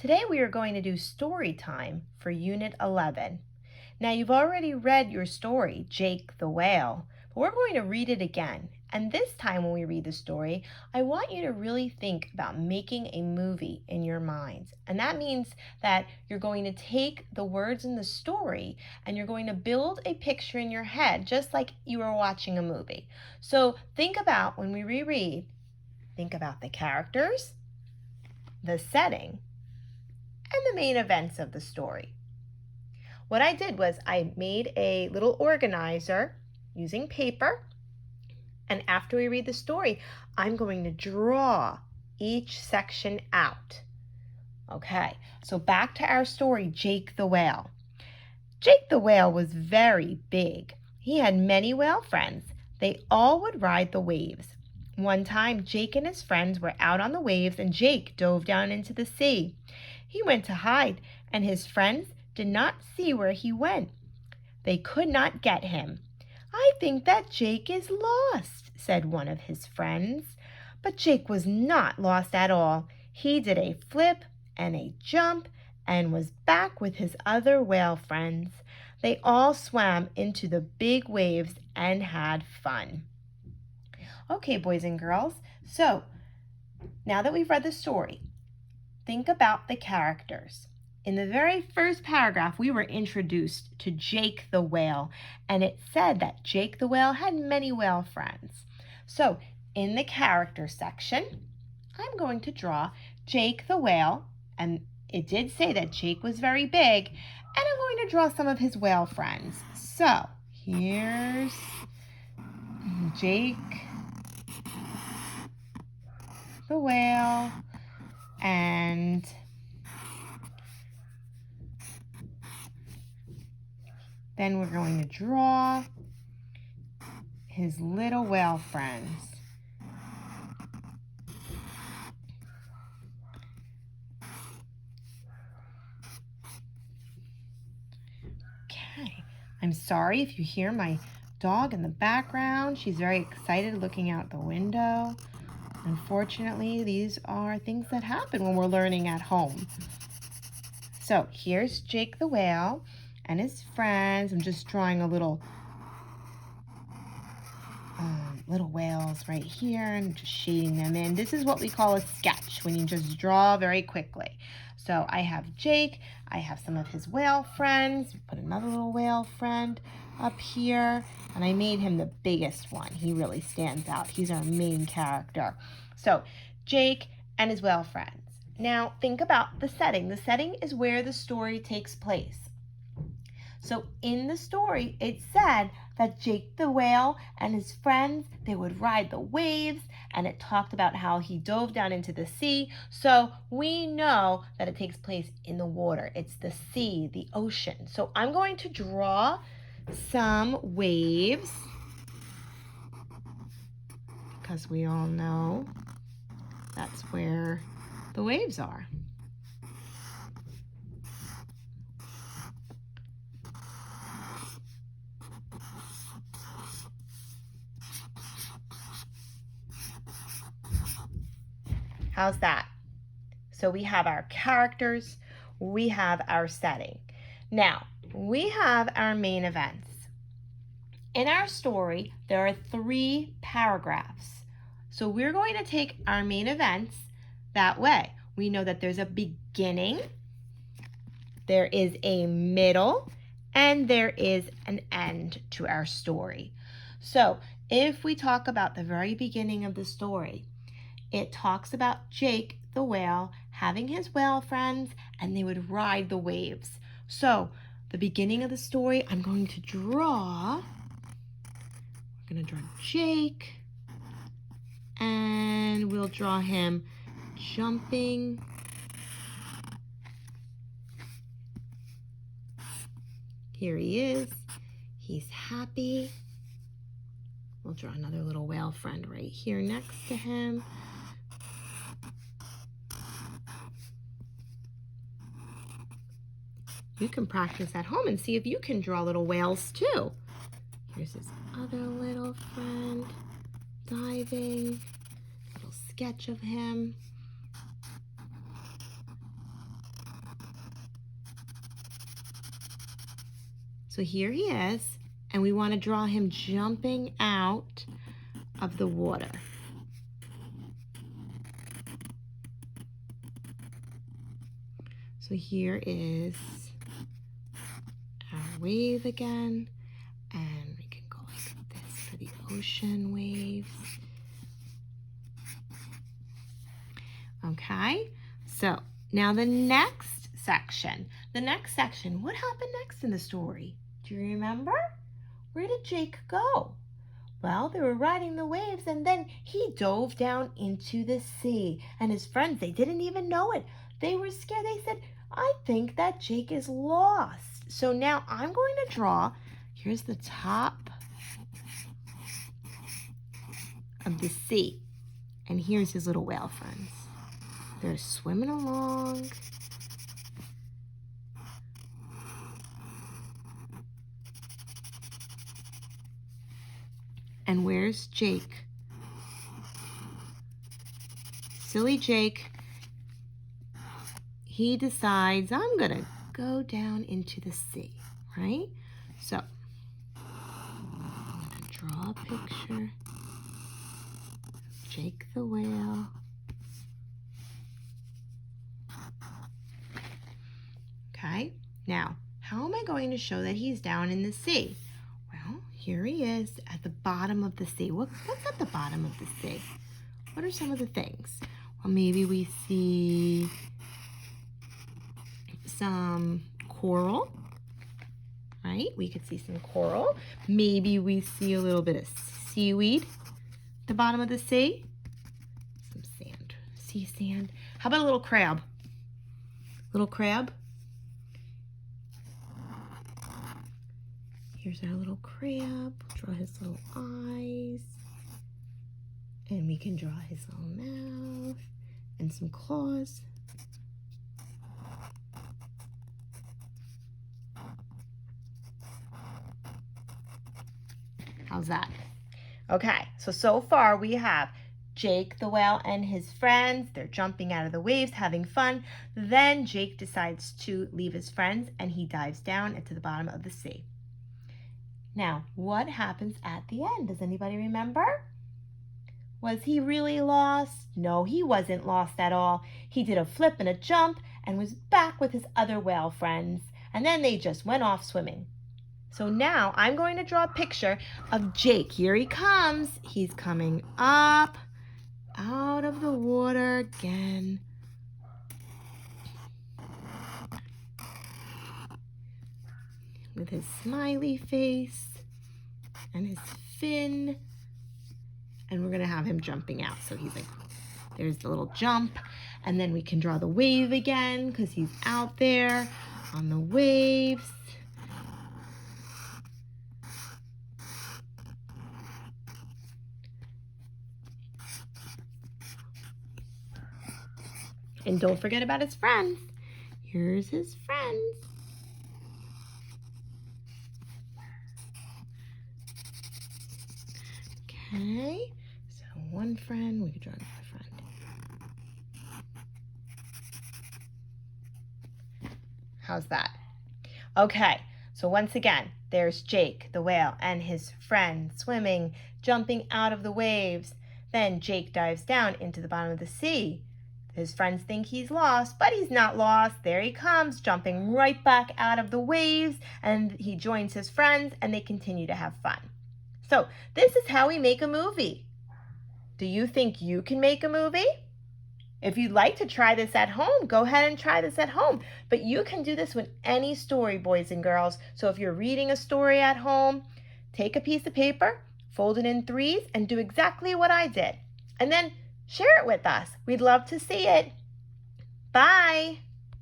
Today we are going to do story time for Unit 11. Now you've already read your story, Jake the Whale, but we're going to read it again. And this time when we read the story, I want you to really think about making a movie in your minds. And that means that you're going to take the words in the story and you're going to build a picture in your head, just like you were watching a movie. So think about, when we reread, think about the characters, the setting, and the main events of the story. What I did was I made a little organizer using paper, and after we read the story, I'm going to draw each section out. Okay, so back to our story, Jake the Whale. Jake the Whale was very big. He had many whale friends. They all would ride the waves. One time, Jake and his friends were out on the waves, and Jake dove down into the sea. He went to hide, and his friends did not see where he went. They could not get him. "I think that Jake is lost," said one of his friends. But Jake was not lost at all. He did a flip and a jump and was back with his other whale friends. They all swam into the big waves and had fun. Okay, boys and girls, so now that we've read the story, think about the characters. In the very first paragraph, we were introduced to Jake the Whale, and it said that Jake the Whale had many whale friends. So, in the character section, I'm going to draw Jake the Whale, and it did say that Jake was very big, and I'm going to draw some of his whale friends. So, here's Jake the Whale, and then we're going to draw his little whale friends. Okay, I'm sorry if you hear my dog in the background. She's very excited looking out the window. Unfortunately, these are things that happen when we're learning at home. So here's Jake the Whale and his friends. I'm just drawing a little whales right here and just shading them in. This is what we call a sketch, when you just draw very quickly. So I have Jake, I have some of his whale friends, put another little whale friend up here, and I made him the biggest one. He really stands out. He's our main character. So Jake and his whale friends. Now think about the setting. The setting is where the story takes place. So in the story, it said that Jake the Whale and his friends, they would ride the waves, and it talked about how he dove down into the sea. So we know that it takes place in the water. It's the sea, the ocean. So I'm going to draw some waves, because we all know that's where the waves are. How's that? So we have our characters, we have our setting. Now, we have our main events. In our story, there are 3 paragraphs. So we're going to take our main events that way. We know that there's a beginning, there is a middle, and there is an end to our story. So if we talk about the very beginning of the story, it talks about Jake the Whale having his whale friends, and they would ride the waves. So the beginning of the story, I'm going to draw Jake, and we'll draw him jumping. Here he is. He's happy. We'll draw another little whale friend right here next to him. You can practice at home and see if you can draw little whales too. Here's his other little friend diving. Little sketch of him. So here he is, and we want to draw him jumping out of the water. So here is our wave again, and we can go like this for the ocean waves. Okay, so now the next section. What happened next in the story? Do you remember? Where did Jake go? Well, they were riding the waves, and then he dove down into the sea. And his friends, they didn't even know it. They were scared. They said, I think that Jake is lost. So now I'm going to draw, here's the top of the sea. And here's his little whale friends. They're swimming along. And where's Jake? Silly Jake. He decides, I'm gonna go down into the sea, right? So, I'm gonna draw a picture of Jake the whale. Okay, now, how am I going to show that he's down in the sea? Well, here he is at the bottom of the sea. What's at the bottom of the sea? What are some of the things? Well, maybe we see some coral, right? We could see some coral. Maybe we see a little bit of seaweed at the bottom of the sea. Some sand, sea sand. How about a little crab? Little crab. Here's our little crab. Draw his little eyes. And we can draw his little mouth and some claws. How's that? Okay, so far we have Jake the whale and his friends. They're jumping out of the waves, having fun. Then Jake decides to leave his friends and he dives down into the bottom of the sea. Now, what happens at the end? Does anybody remember? Was he really lost? No, he wasn't lost at all. He did a flip and a jump and was back with his other whale friends. And then they just went off swimming. So now I'm going to draw a picture of Jake. Here he comes. He's coming up out of the water again. With his smiley face and his fin. And we're going to have him jumping out. So he's like, there's the little jump. And then we can draw the wave again because he's out there on the waves. And don't forget about his friends. Here's his friends. Okay, so one friend, we could draw another friend. How's that? Okay, so once again, there's Jake the whale and his friend swimming, jumping out of the waves. Then Jake dives down into the bottom of the sea. His friends think he's lost, but he's not lost. There he comes, jumping right back out of the waves, and he joins his friends, and they continue to have fun. So this is how we make a movie. Do you think you can make a movie? If you'd like to try this at home, go ahead and try this at home. But you can do this with any story, boys and girls. So if you're reading a story at home, take a piece of paper, fold it in threes, and do exactly what I did. And then share it with us. We'd love to see it. Bye.